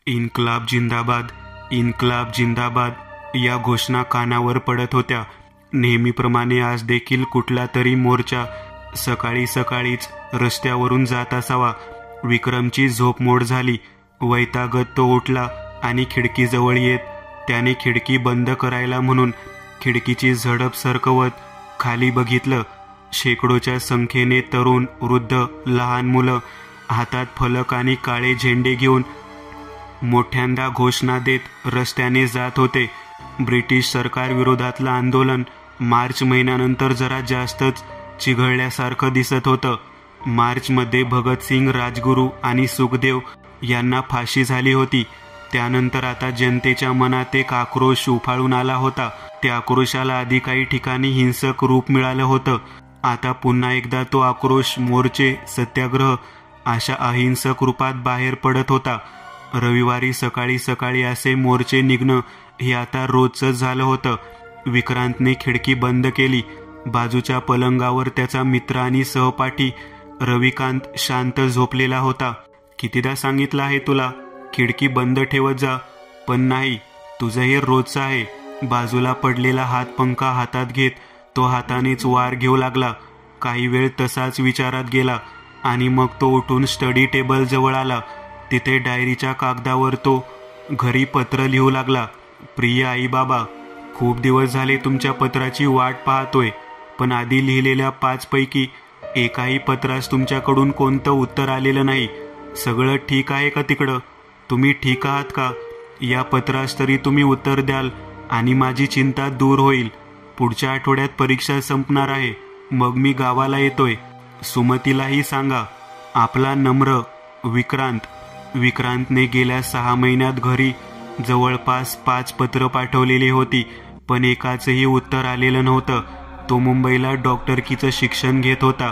इन्कलाब जिंदाबाद, इन्कलाब जिंदाबाद या घोषणा कानावर पडत होत्या. नेहमीप्रमाणे आज देखील कुठला तरी मोर्चा सकाळी सकाळीच रस्त्यावरून जात असावा. विक्रमची झोपमोड झाली. वैतागत तो उठला आणि खिडकीजवळ येत त्याने खिडकी बंद करायला म्हणून खिडकीची झडप सरकवत खाली बघितलं. शेकडोच्या संख्येने तरुण, वृद्ध, लहान मुलं हातात फलक आणि काळे झेंडे घेऊन मोठ्यांदा घोषणा देत रस्त्याने जात होते. ब्रिटिश सरकारविरोधातलं आंदोलन मार्च महिन्यानंतर जरा जास्तच चिघळल्यासारखं दिसत होतं. मार्चमध्ये भगतसिंग, राजगुरू आणि सुखदेव यांना फाशी झाली होती. त्यानंतर आता जनतेच्या मनात एक आक्रोश उफाळून आला होता. त्या आक्रोशाला आधी काही ठिकाणी हिंसक रूप मिळालं होतं. आता पुन्हा एकदा तो आक्रोश मोर्चे, सत्याग्रह अशा अहिंसक रूपात बाहेर पडत होता. रविवारी सकाळी सकाळी असे मोर्चे निघणं हे आता रोजच झालं होतं. विक्रांतने खिडकी बंद केली. बाजूच्या पलंगावर त्याचा मित्र आणि सहपाठी रविकांत शांत झोपलेला होता. कितीदा सांगितलं आहे तुला, खिडकी बंद ठेवत जा, पण नाही, तुझं हे रोजचं आहे. बाजूला पडलेला हातपंखा हातात घेत तो हातानेच वार घेऊ लागला. काही वेळ तसाच विचारात गेला आणि मग तो उठून स्टडी टेबल जवळ आला. तिथे डायरीच्या कागदावर तो घरी पत्र लिहू लागला. प्रिय आई बाबा, खूप दिवस झाले तुमच्या पत्राची वाट पाहतोय, पण आधी लिहिलेल्या 5 पैकी एकाही पत्रास तुमच्याकडून कोणतं उत्तर आलेलं नाही. सगळं ठीक आहे का तिकडं? तुम्ही ठीक आहात का? या पत्रास तरी तुम्ही उत्तर द्याल आणि माझी चिंता दूर होईल. पुढच्या आठवड्यात परीक्षा संपणार आहे, मग मी गावाला येतोय. सुमतीलाही सांगा. आपला नम्र विक्रांत. विक्रांतने गेल्या 6 महिन्यात घरी जवळपास 5 पत्र पाठवलेली होती, पण एकाचंही उत्तर आलेलं नव्हतं. तो मुंबईला डॉक्टरकीचं शिक्षण घेत होता.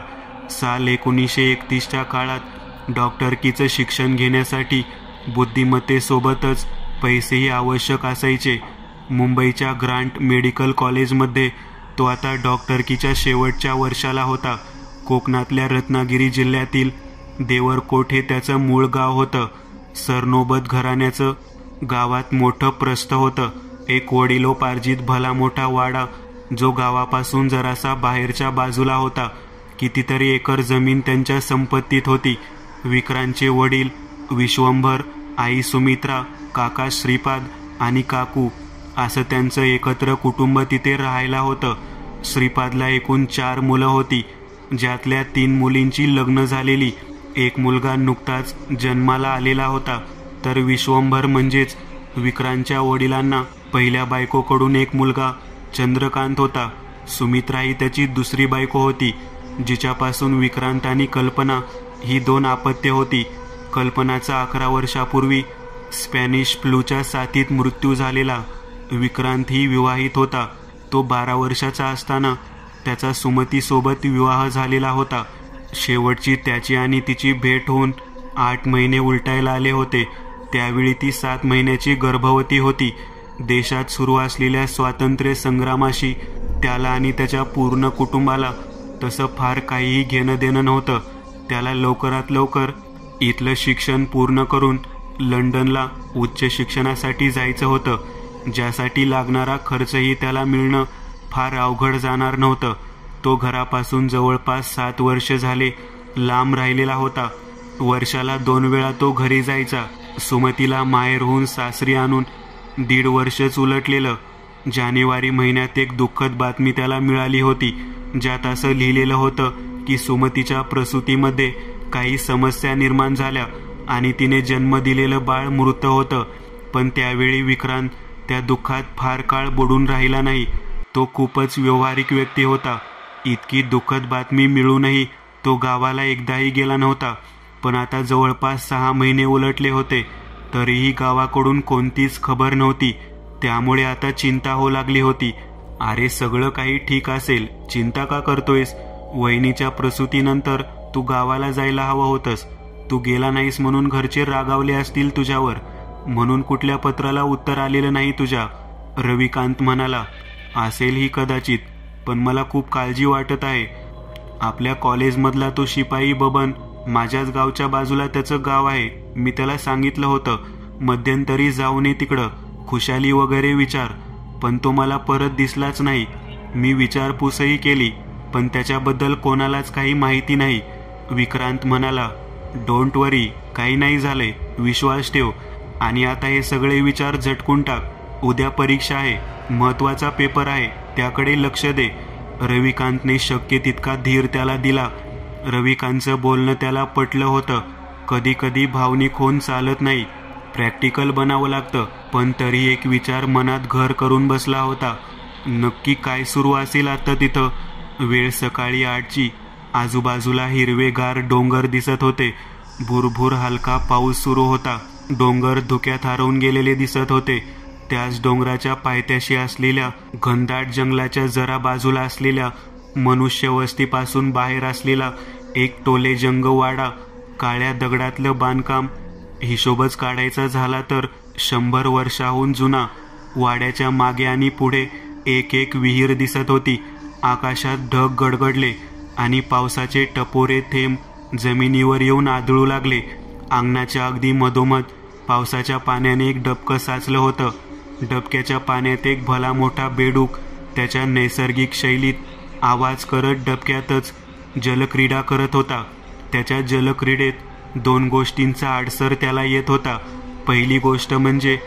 साल 1931च्या काळात डॉक्टरकीचं शिक्षण घेण्यासाठी बुद्धिमत्तेसोबतच पैसेही आवश्यक असायचे. मुंबईच्या ग्रांट मेडिकल कॉलेजमध्ये तो आता डॉक्टरकीच्या शेवटच्या वर्षाला होता. कोकणातल्या रत्नागिरी जिल्ह्यातील देवरकोट हे त्याचं मूळ गाव होतं. सरनोबत घराण्याचं गावात मोठं प्रस्थ होतं. एक वडिलोपार्जित भला मोठा वाडा जो गावापासून जरासा बाहेरच्या बाजूला होता. कितीतरी एकर जमीन त्यांच्या संपत्तीत होती. विक्रांतचे वडील विश्वंभर, आई सुमित्रा, काका श्रीपाद आणि काकू असं त्यांचं एकत्र कुटुंब तिथे राहायला होतं. श्रीपादला एकूण 4 मुलं होती, ज्यातल्या 3 मुलींची लग्न झालेली. एक मुलगा नुकताच जन्माला आलेला होता. तर विश्वंभर म्हणजेच विक्रांतच्या वडिलांना पहिल्या बायकोकडून एक मुलगा चंद्रकांत होता. सुमित्रा ही त्याची दुसरी बायको होती, जिच्यापासून विक्रांत आणि कल्पना ही 2 अपत्ये होती. कल्पनाचा 11 वर्षापूर्वी स्पॅनिश फ्लूच्या साथीत मृत्यू झालेला. विक्रांत ही विवाहित होता. तो 12 वर्षाचा असताना त्याचा सुमतीसोबत विवाह झालेला होता. शेवटची त्याची आणि तिची भेट होऊन 8 महिने उलटायला आले होते. त्यावेळी ती 7 महिन्याची गर्भवती होती. देशात सुरू असलेल्या स्वातंत्र्य संग्रामाशी त्याला आणि त्याच्या पूर्ण कुटुंबाला तसं फार काहीही घेणं देणं नव्हतं. त्याला लवकरात लवकर इथलं शिक्षण पूर्ण करून लंडनला उच्च शिक्षणासाठी जायचं होतं, ज्यासाठी लागणारा खर्चही त्याला मिळणं फार अवघड जाणार नव्हतं. तो घरापासून जवळपास 7 वर्ष झाले लांब राहिलेला होता. वर्षाला 2 वेळा तो घरी जायचा. सुमतीला माहेरहून सासरी आणून 1.5 वर्षच उलटलेलं. जानेवारी महिन्यात एक दुःखद बातमी त्याला मिळाली होती, ज्यात असं लिहिलेलं होतं की सुमतीच्या प्रसूतीमध्ये काही समस्या निर्माण झाल्या आणि तिने जन्म दिलेलं बाळ मृत होतं. पण त्यावेळी विक्रांत त्या दुःखात फार काळ बुडून राहिला नाही. तो खूपच व्यावहारिक व्यक्ती होता. इतकी दुःखद बातमी मिळूनही तो गावाला एकदाही गेला नव्हता. पण आता जवळपास 6 महिने उलटले होते, तरीही गावाकडून कोणतीच खबर नव्हती. त्यामुळे आता चिंता होऊ लागली होती. अरे, सगळं काही ठीक असेल, चिंता का करतोयस? वहिनीच्या प्रसूतीनंतर तू गावाला जायला हवं होतंस. तू गेला नाहीस म्हणून घरचे रागावले असतील तुझ्यावर, म्हणून कुठल्या पत्राला उत्तर आलेलं नाही तुझ्या. रविकांत म्हणाला. असेलही कदाचित, पण मला खूप काळजी वाटत आहे. आपल्या कॉलेजमधला तो शिपाई बबन माझ्याच गावच्या बाजूला त्याचं गाव आहे. मी त्याला सांगितलं होतं, मध्यंतरी जाऊन ये तिकडं, खुशाली वगैरे विचार. पण तो मला परत दिसलाच नाही. मी विचारपूसही केली, पण त्याच्याबद्दल कोणालाच काही माहिती नाही. विक्रांत म्हणाला, डोंट वरी, काही नाही झाले, विश्वास ठेव. आणि आता हे सगळे विचार झटकून टाक. उद्या परीक्षा आहे, महत्वाचा पेपर आहे, त्याकडे लक्ष दे. रविकांतने शक्य तितका धीर त्याला दिला. रविकांतचं बोलणं त्याला पटलं होतं. कधी कधी भावनिक होऊन चालत नाही, प्रॅक्टिकल बनावं लागतं. पण तरी एक विचार मनात घर करून बसला होता. नक्की काय सुरू असेल आता तिथं? वेळ सकाळी 8ची. आजूबाजूला हिरवेगार डोंगर दिसत होते. भुरभुर हलका पाऊस सुरू होता. डोंगर धुक्यात हरवून गेलेले दिसत होते. त्याच डोंगराच्या पायथ्याशी असलेल्या घनदाट जंगलाच्या जरा बाजूला असलेल्या मनुष्यवस्तीपासून बाहेर असलेला एक टोलेजंग वाडा. काळ्या दगडातलं बांधकाम. हिशोबच काढायचा झाला तर 100 वर्षाहून जुना. वाड्याच्या मागे आणि पुढे एक एक विहीर दिसत होती. आकाशात ढग गडगडले आणि पावसाचे टपोरे थेंब जमिनीवर येऊन आदळू लागले. अंगणाच्या अगदी मधोमध पावसाच्या पाण्याने एक डबकं साचलं होतं. डबक्याच्या पाण्यात एक भला मोठा बेडूक त्याच्या नैसर्गिक शैलीत आवाज करत डबक्यातच जलक्रीडा करत होता. त्याच्या जलक्रीडेत 2 गोष्टींचा आडसर त्याला येत होता. पहिली गोष्ट म्हणजे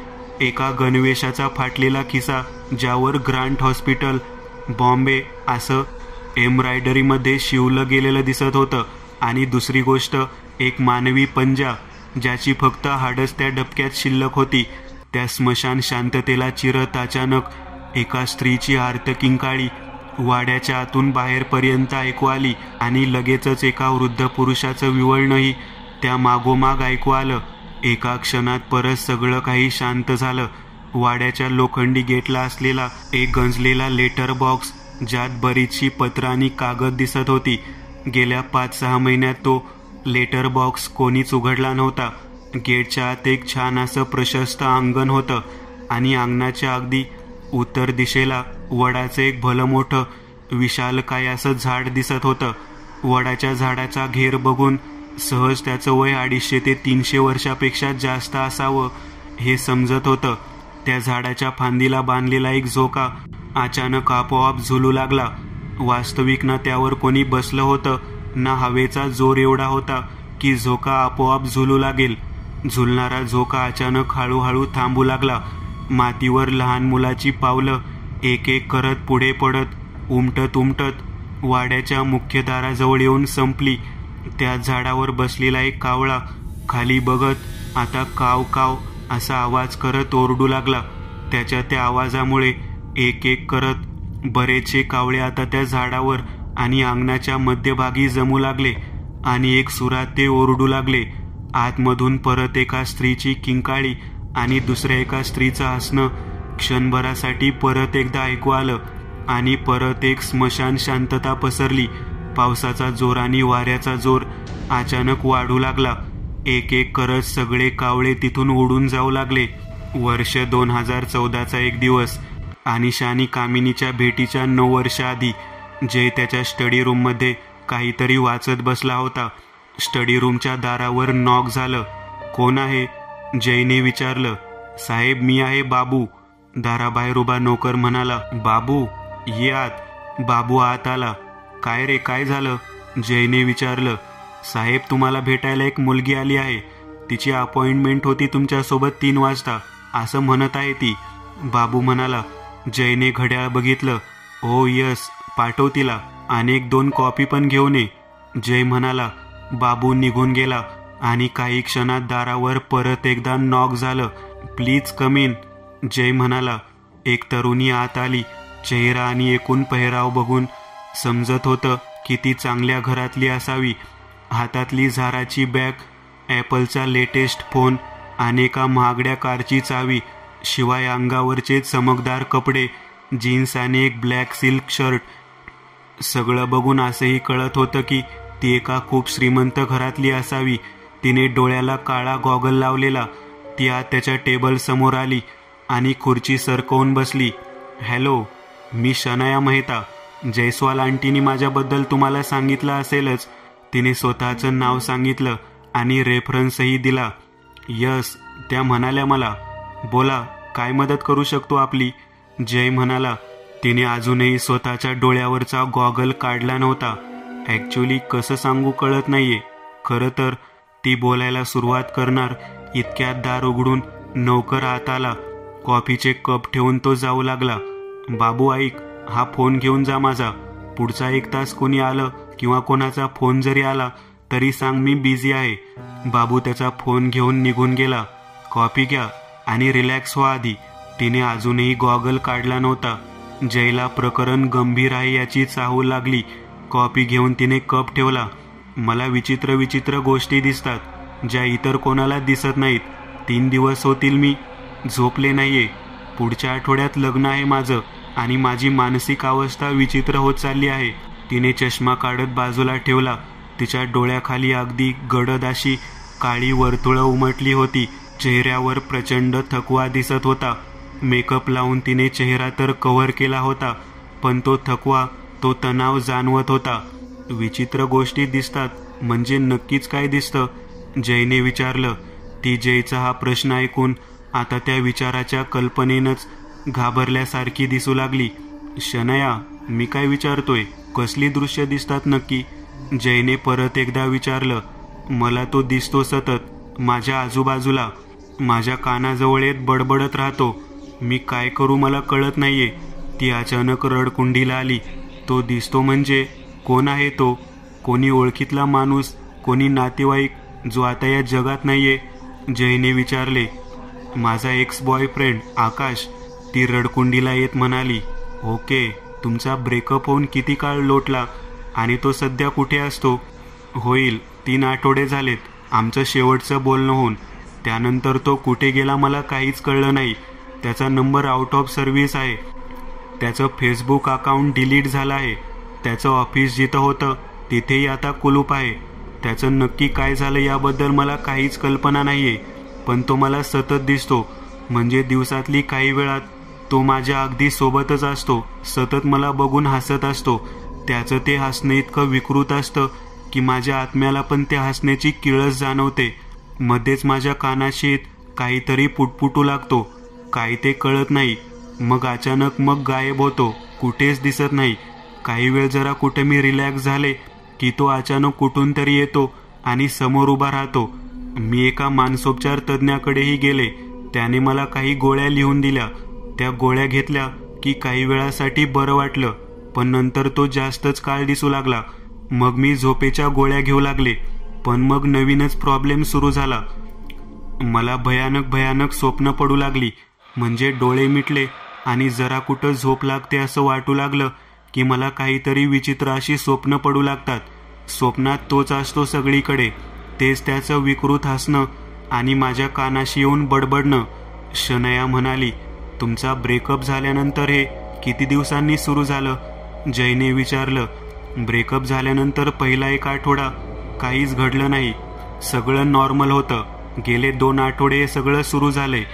एका गणवेशाचा फाटलेला खिसा, ज्यावर ग्रांट हॉस्पिटल, बॉम्बे असं एम्ब्रॉयडरीमध्ये शिवलं गेलेलं दिसत होतं. आणि दुसरी गोष्ट एक मानवी पंजा, ज्याची फक्त हाडच त्या डबक्यात शिल्लक होती. त्या स्मशान शांततेला चिरत अचानक एका स्त्रीची आर्त किंकाळी वाड्याच्या आतून बाहेरपर्यंत ऐकू आली. आणि लगेचच एका वृद्ध पुरुषाचं विवळणंही त्या मागोमाग ऐकू आलं. एका क्षणात परत सगळं काही शांत झालं. वाड्याच्या लोखंडी गेटला असलेला एक गंजलेला लेटर बॉक्स, ज्यात बरीचशी पत्र आणि कागद दिसत होती. गेल्या 5-6 महिन्यात तो लेटर बॉक्स कोणीच उघडला नव्हता. गेटच्या आत एक छान असं प्रशस्त अंगण होतं आणि अंगणाच्या अगदी उत्तर दिशेला वडाचं एक भलं मोठं विशालकाय असं झाड दिसत होतं. वडाच्या झाडाचा घेर बघून सहज त्याचं वय 250 ते 300 वर्षापेक्षा जास्त असावं हे समजत होतं. त्या झाडाच्या फांदीला बांधलेला एक झोका अचानक आपोआप झुलू लागला. वास्तविक ना त्यावर कोणी बसलं होतं, ना हवेचा जोर एवढा होता की झोका आपोआप झुलू लागेल. झुलणारा झोका अचानक हळूहळू थांबू लागला. मातीवर लहान मुलाची पावलं एक एक करत पुढे पडत उमटत उमटत वाड्याच्या मुख्य दाराजवळ येऊन संपली. त्या झाडावर बसलेला एक कावळा खाली बघत आता काव काव असा आवाज करत ओरडू लागला. त्याच्या त्या आवाजामुळे एक एक करत बरेचसे कावळे आता त्या झाडावर आणि अंगणाच्या मध्यभागी जमू लागले आणि एक सुरात ते ओरडू लागले. आतमधून परत एका स्त्रीची किंकाळी आणि दुसऱ्या एका स्त्रीचं हसणं क्षणभरासाठी परत एकदा ऐकू आलं आणि परत एक स्मशान शांतता पसरली. पावसाचा जोर आणि वाऱ्याचा जोर अचानक वाढू लागला. एक एक करत सगळे कावळे तिथून उडून जाऊ लागले. वर्ष 2014चा एक दिवस. अनिशा आणि कामिनीच्या भेटीच्या 9 वर्ष आधी जय त्याच्या स्टडी रूममध्ये काहीतरी वाचत बसला होता. स्टडी रूमच्या दारावर नॉक झालं. कोण आहे? जयने विचारलं. साहेब, मी आहे बाबू. दाराबाहेर उभा नोकर म्हणाला. बाबू, ये आत. बाबू आत आला. काय रे, काय झालं? जयने विचारलं. साहेब, तुम्हाला भेटायला एक मुलगी आली आहे. तिची अपॉइंटमेंट होती तुमच्यासोबत 3 वाजता असं म्हणत आहे ती. बाबू म्हणाला. जयने घड्याळ बघितलं. ओ यस, पाठव तिला. आणि 1-2 कॉपी पण घेऊन ये. जय म्हणाला. बाबू निघून गेला आणि काही क्षणात दारावर परत एकदा नॉक झालं. Please come in. जय म्हणाला. एक तरुणी आत आली. चेहरा आणि एकूण पेहराव बघून समजत होतं की ती चांगल्या घरातली असावी. हातातली झाराची बॅग, ॲपलचा लेटेस्ट फोन आणि एका महागड्या कारची चावी, शिवाय अंगावरचे चमकदार कपडे, जीन्स आणि एक ब्लॅक सिल्क शर्ट. सगळं बघून असंही कळत होतं की ती एका खूप श्रीमंत घरातली असावी. तिने डोळ्याला काळा गॉगल लावलेला. ती आत त्याच्या टेबल समोर आली आणि खुर्ची सरकवून बसली. हॅलो, मी शनाया मेहता. जयस्वाल आंटीनी माझ्याबद्दल तुम्हाला सांगितलं असेलच. तिने स्वतःचं नाव सांगितलं आणि रेफरन्सही दिला. यस, त्या म्हणाल्या मला, बोला काय मदत करू शकतो आपली. जय म्हणाला, तिने अजूनही स्वतःच्या डोळ्यावरचा गॉगल काढला नव्हता. ॲक्च्युली कसं सांगू कळत नाहीये. खरं तर ती बोलायला सुरुवात करणार इतक्यात दार उघडून नौकर आत आला. कॉफीचे कप ठेवून तो जाऊ लागला. बाबू ऐक, हा फोन घेऊन जा माझा. पुढचा 1 तास कोणी आलं किंवा कोणाचा फोन जरी आला तरी सांग मी बिझी आहे. बाबू त्याचा फोन घेऊन निघून गेला. कॉफी घ्या आणि रिलॅक्स व्हा आधी. तिने अजूनही गॉगल काढला नव्हता. जयला प्रकरण गंभीर आहे याची चाहूल लागली. कॉफी घेऊन तिने कप ठेवला. मला विचित्र विचित्र गोष्टी दिसतात ज्या इतर कोणाला दिसत नाहीत. 3 दिवस होतील मी झोपले नाहीये. पुढच्या आठवड्यात लग्न आहे माझं आणि माझी मानसिक अवस्था विचित्र होत चालली आहे. तिने चष्मा काढत बाजूला ठेवला. तिच्या डोळ्याखाली अगदी गडद अशी काळी वर्तुळं उमटली होती. चेहऱ्यावर प्रचंड थकवा दिसत होता. मेकअप लावून तिने चेहरा तर कव्हर केला होता, पण तो थकवा, तो तणाव जाणवत होता. विचित्र गोष्टी दिसतात म्हणजे नक्कीच काय दिसतं? जयने विचारलं. ती जयचा हा प्रश्न ऐकून आता त्या विचाराच्या कल्पनेनंच घाबरल्यासारखी दिसू लागली. शनया, मी काय विचारतोय? कसली दृश्य दिसतात नक्की? जयने परत एकदा विचारलं. मला तो दिसतो सतत माझ्या आजूबाजूला, माझ्या कानाजवळ येत बडबडत राहतो. मी काय करू मला कळत नाहीये. ती अचानक रडकुंडीला आली. तो दिसतो म्हणजे कोण आहे तो? कोणी ओळखीतला माणूस, कोणी नातेवाईक जो आता या जगात नाहीये? जयने विचारले. माझा एक्स बॉयफ्रेंड आकाश, ती रडकुंडीला येत म्हणाली. ओके, तुमचा ब्रेकअप होऊन किती काळ लोटला आणि तो सध्या कुठे असतो? होईल 3 आठवडे झालेत आमचं शेवटचं बोलणं होऊन. त्यानंतर तो कुठे गेला मला काहीच कळलं नाही. त्याचा नंबर आउट ऑफ सर्व्हिस आहे. त्याचं फेसबुक अकाउंट डिलीट झालं आहे. त्याचं ऑफिस जिथं होतं तिथेही आता कुलूप आहे. त्याचं नक्की काय झालं याबद्दल मला काहीच कल्पना नाहीये, पण तो मला सतत दिसतो. म्हणजे दिवसातली काही वेळात तो माझ्या अगदी सोबतच असतो. सतत मला बघून हसत असतो. त्याचं ते हसणं इतकं विकृत असतं की माझ्या आत्म्याला पण त्या हसण्याची किळस जाणवते. मध्येच माझ्या कानाशीत काहीतरी पुटपुटू लागतो. काय ते कळत नाही. मग अचानक मग गायब होतो, कुठेच दिसत नाही. काही वेळ जरा कुठे मी रिलॅक्स झाले की तो अचानक कुठून तरी येतो आणि समोर उभा राहतो. मी एका मानसोपचार तज्ज्ञाकडेही गेले. त्याने मला काही गोळ्या लिहून दिल्या. त्या गोळ्या घेतल्या की काही वेळासाठी बरं वाटलं, पण नंतर तो जास्तच काळ दिसू लागला. मग मी झोपेच्या गोळ्या घेऊ लागले, पण मग नवीनच प्रॉब्लेम सुरू झाला. मला भयानक भयानक स्वप्न पडू लागली. म्हणजे डोळे मिटले आणि जरा कुठं झोप लागते असं वाटू लागलं की मला काहीतरी विचित्र अशी स्वप्न पडू लागतात. स्वप्नात तोच असतो सगळीकडे, तेच त्याचं विकृत हसणं आणि माझ्या कानाशी येऊन बडबडणं. शनया म्हणाली. तुमचा ब्रेकअप झाल्यानंतर हे किती दिवसांनी सुरू झालं? जयने विचारलं. ब्रेकअप झाल्यानंतर पहिला 1 आठवडा काहीच घडलं नाही. सगळं नॉर्मल होतं. गेले 2 आठवडे हे सगळं सुरू झालंय.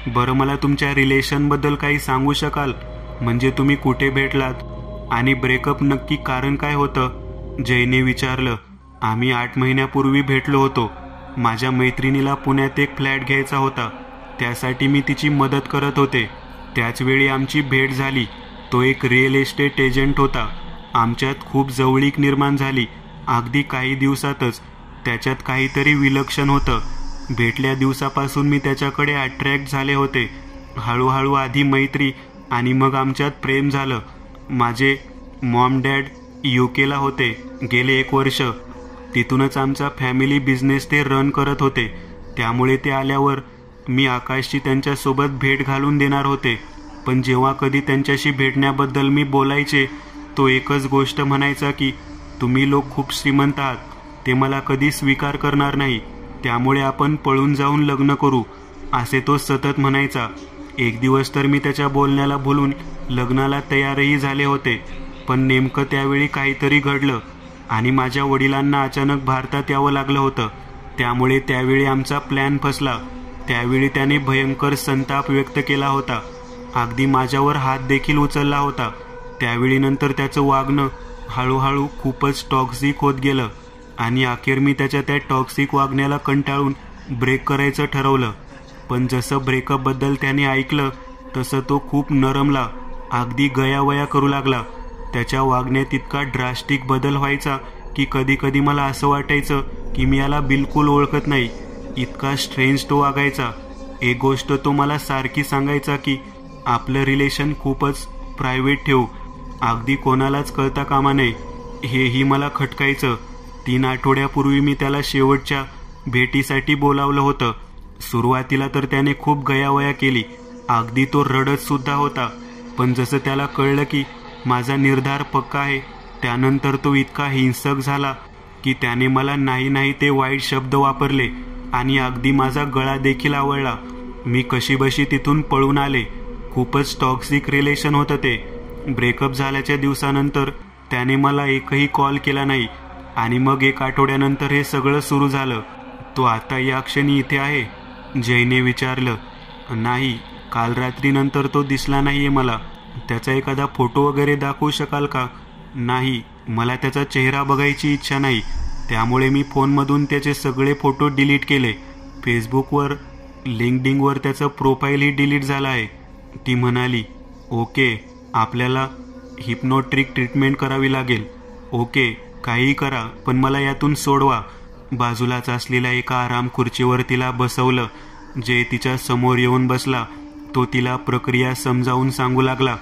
बरं, मला तुमच्या रिलेशनबद्दल काही सांगू शकाल? म्हणजे तुम्ही कुठे भेटलात आणि ब्रेकअप नक्की कारण काय होतं? जयने विचारलं. आम्ही 8 महिन्यापूर्वी भेटलो होतो. माझ्या मैत्रिणीला पुण्यात एक फ्लॅट घ्यायचा होता. त्यासाठी मी तिची मदत करत होते. त्याचवेळी आमची भेट झाली. तो एक रिअल एस्टेट एजंट होता. आमच्यात खूप जवळीक निर्माण झाली. अगदी काही दिवसातच. त्याच्यात काहीतरी विलक्षण होतं. भेटल्या दिवसापासून मी त्याच्याकडे अट्रॅक्ट झाले होते. हळूहळू आधी मैत्री आणि मग आमच्यात प्रेम झालं. माझे मॉम डॅड UK ला होते गेले 1 वर्ष. तिथूनच आमचा फॅमिली बिझनेस ते रन करत होते. त्यामुळे ते आल्यावर मी आकाशची त्यांच्यासोबत भेट घालून देणार होते. पण जेव्हा कधी त्यांच्याशी भेटण्याबद्दल मी बोलायचे, तो एकच गोष्ट म्हणायचा की तुम्ही लोक खूप श्रीमंत आहात, ते मला कधी स्वीकार करणार नाही, त्यामुळे आपण पळून जाऊन लग्न करू, असे तो सतत म्हणायचा. एक दिवस तर मी त्याच्या बोलण्याला भुलून लग्नाला तयारही झाले होते. पण नेमकं त्यावेळी काहीतरी घडलं आणि माझ्या वडिलांना अचानक भारतात यावं लागलं होतं. त्यामुळे त्यावेळी आमचा प्लॅन फसला. त्यावेळी त्याने भयंकर संताप व्यक्त केला होता. अगदी माझ्यावर हात देखील उचलला होता. त्यावेळी नंतर त्याचं वागणं हळूहळू खूपच टॉक्सिक होत गेलं आणि अखेर मी त्याच्या त्या टॉक्सिक वागण्याला कंटाळून ब्रेक करायचं ठरवलं. पण जसं ब्रेकअपबद्दल त्याने ऐकलं तसं तो खूप नरमला, अगदी गयावया करू लागला. त्याच्या वागण्यात इतका ड्रास्टिक बदल व्हायचा की कधी कधी मला असं वाटायचं की मी याला बिलकुल ओळखत नाही. इतका स्ट्रेंज तो वागायचा. एक गोष्ट तो मला सारखी सांगायचा की आपलं रिलेशन खूपच प्रायव्हेट ठेवू, अगदी कोणालाच कळता कामा नये. हेही मला खटकायचं. 3 आठवड्यापूर्वी मी त्याला शेवटच्या भेटीसाठी बोलावलं होतं. सुरुवातीला तर त्याने खूप गयावया केली, अगदी तो रडत सुद्धा होता. पण जसं त्याला कळलं की माझा निर्धार पक्का आहे, त्यानंतर तो इतका हिंसक झाला की त्याने मला नाही ते वाईट शब्द वापरले आणि अगदी माझा गळा देखील आवळला. मी कशीबशी तिथून पळून आले. खूपच टॉक्सिक रिलेशन होतं ते. ब्रेकअप झाल्याच्या दिवसानंतर त्याने मला एकही कॉल केला नाही आणि मग 1 आठवड्यानंतर हे सगळं सुरू झालं. तो आता या क्षणी इथे आहे? जयने विचारलं. नाही, काल रात्रीनंतर तो दिसला नाहीये मला. त्याचा एखादा फोटो वगैरे दाखवू शकाल का? नाही, मला त्याचा चेहरा बघायची इच्छा नाही, त्यामुळे मी फोनमधून त्याचे सगळे फोटो डिलीट केले. फेसबुकवर, लिंक्डइनवर त्याचं प्रोफाईलही डिलीट झालं आहे. ती म्हणाली, ओके, आपल्याला हिप्नोट्रिक ट्रीटमेंट करावी लागेल. ओके, काहीही करा, पण मला यातून सोडवा. बाजूलाच असलेल्या एका आराम खुर्चीवर तिला बसवलं. जे तिच्या समोर येऊन बसला. तो तिला प्रक्रिया समजावून सांगू लागला.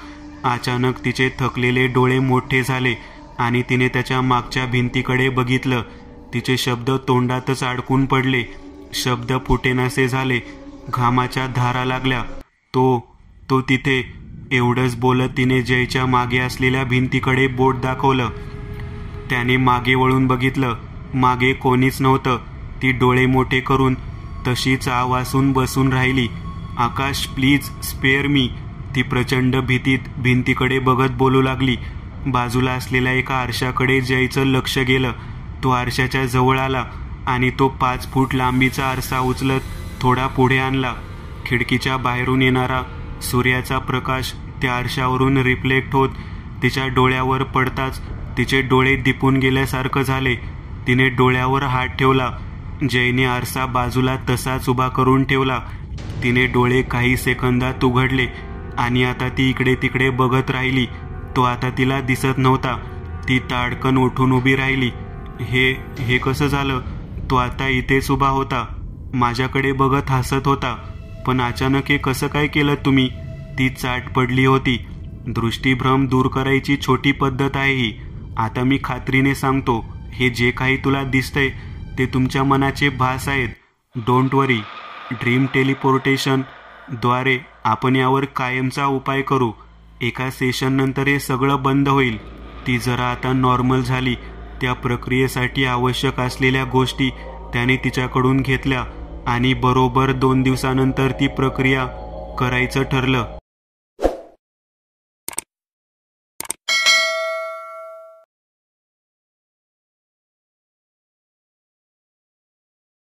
अचानक तिचे थकलेले डोळे मोठे झाले आणि तिने त्याच्या मागच्या भिंतीकडे बघितलं. तिचे शब्द तोंडातच अडकून पडले. शब्द फुटेनासे झाले. घामाच्या धारा लागल्या. तो तिथे. एवढंच बोलत तिने जयच्या मागे असलेल्या भिंतीकडे बोट दाखवलं. त्याने मागे वळून बघितलं. मागे कोणीच नव्हतं. ती डोळे मोठे करून तशीच आवासून बसून राहिली. आकाश, प्लीज स्पेअर मी. ती प्रचंड भीतीत भिंतीकडे बघत बोलू लागली. बाजूला असलेल्या एका आरशाकडे जयचं लक्ष गेलं. तो आरशाच्या जवळ आला आणि तो 5 फूट लांबीचा आरसा उचलत थोडा पुढे आणला. खिडकीच्या बाहेरून येणारा सूर्याचा प्रकाश त्या आरशावरून रिफ्लेक्ट होत तिच्या डोळ्यावर पडताच तिचे डोळे दिपून गेल्यासारखं झाले. तिने डोळ्यावर हात ठेवला. जयने आरसा बाजूला तसाच उभा करून ठेवला. तिने डोळे काही सेकंदात उघडले आणि आता ती इकडे तिकडे बघत राहिली. तो आता तिला दिसत नव्हता. ती ताडकन उठून उभी राहिली. हे कसं झालं? तो आता इथेच उभा होता. माझ्याकडे बघत हसत होता. पण अचानक हे कसं काय केलं तुम्ही? ती चाट पडली होती. दृष्टीभ्रम दूर करायची छोटी पद्धत आहे ही. आता मी खात्रीने सांगतो, हे जे काही तुला दिसतंय ते तुमच्या मनाचे भास आहेत. Don't worry. ड्रीम टेलिपोर्टेशन द्वारे आपण यावर कायमचा उपाय करू. एका सेशन नंतर हे सगळं बंद होईल. ती जरा आता नॉर्मल झाली. त्या प्रक्रियेसाठी आवश्यक असलेल्या गोष्टी त्याने तिच्याकडून घेतल्या आणि बरोबर 2 दिवसानंतर ती प्रक्रिया करायचं ठरलं.